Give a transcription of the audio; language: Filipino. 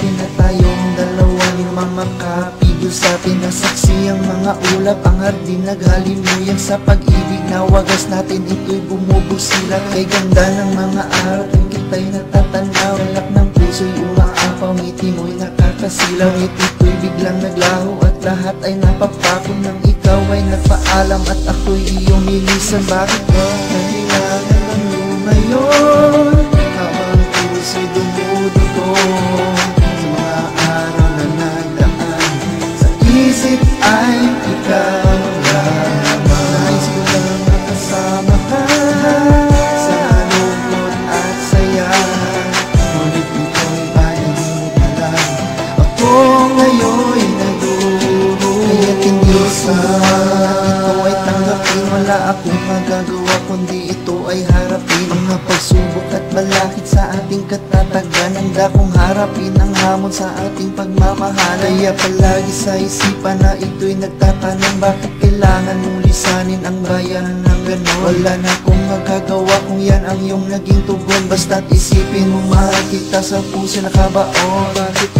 atin na tayong dalawa, yung mga kapigil sa atin na saksi ang mga ulap. Ang hardin naghalimuyan sa pag-ibig na wagas natin, ito'y bumubusilat. Kay ganda ng mga araw kung kita'y natatanaw, alak ng puso'y umaapaw, ngiti mo'y nakakasilaw. Ito'y biglang naglaho at lahat ay napapako nang ikaw ay nagpaalam at ako'y iyong nilisan. Bakit ba kailangan ng lumayo habang puso'y dumudugo sa mga araw na nagdaan? Sa isip ay ikaw lamang, nais ko lang makasama ka sa lungkot at saya, ngunit ito'y palimutan. Ako ngayon'y nadugo, kaya't hindi sa ito ay tanggapin. Wala akong magagawa kundi ito ay harapin. Mga pagsubok at balakid sa ating katatagan, handa kong harapin ang hamon sa ating pagmamahal. Kaya palagi sa isipan na ito'y nagtatanong, bakit kailangan mong lisanin ang bayan ng ganon? Wala na akong magagawa kung yan ang iyong naging tugon, basta't isipin mo mahal kita sa puso nakabaon. Bakit